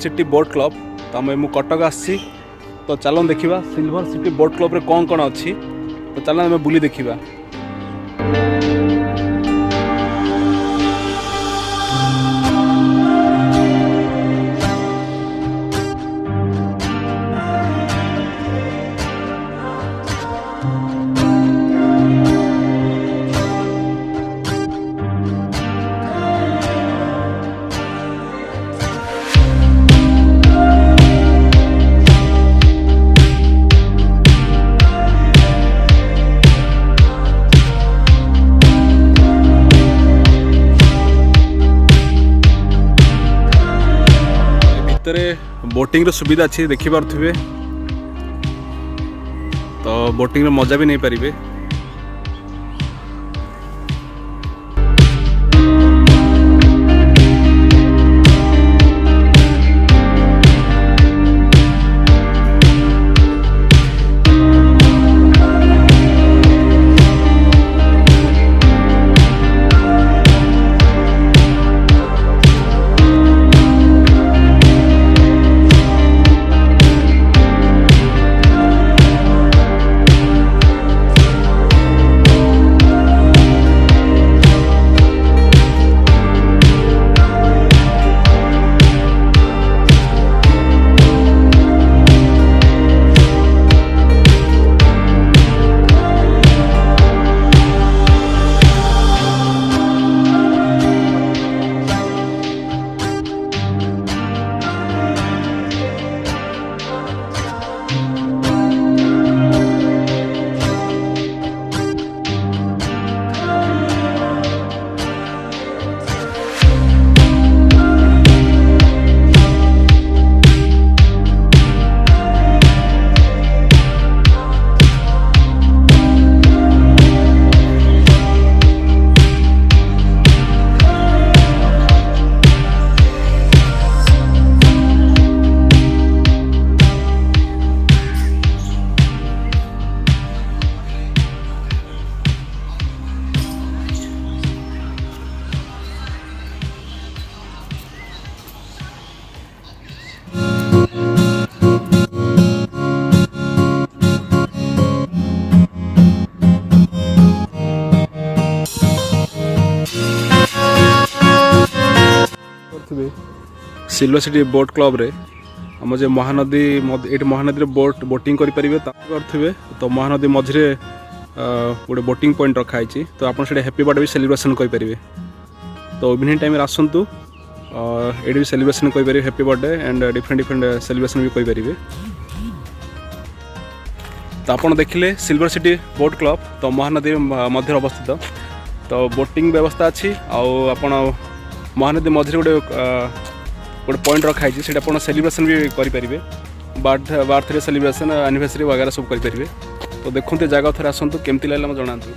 City boat club. तो आम कटक आसी तो चलो देखा सिल्वर सिटी बोट क्लब रे कौन कौन अच्छी। तो चलो आम बुली देखा। बोटिंग रो सुविधा अच्छी देखी पारे तो बोटिंग रो मजा भी नहीं पारे। सिल्वर सिटी बोट क्लब रे आम जो महानदी ये महानदी बोटिंग करेंगे तो महानदी मझे गोटे बोटिंग पॉइंट रखाई तो आप हैप्पी बर्थडे भी सेलिब्रेशन करेंगे। तो इवनिंग टाइम आसतु ये भी सेलिब्रेशन करेंगे happy birthday and different different celebration भी करेंगे। तो आप देखिले सिल्वर सिटी बोट क्लब तो महानदी मध्य अवस्थित तो बोटिंग व्यवस्था अच्छी आप महानदी मझे गोटे पॉइंट रखाई से सेलिब्रेशन भी करेंगे बर्थडे सेलिब्रेशन एनिवर्सरी वगैरह सब करेंगे। तो देखते जगह थे आसतु केमती लगे जनातु।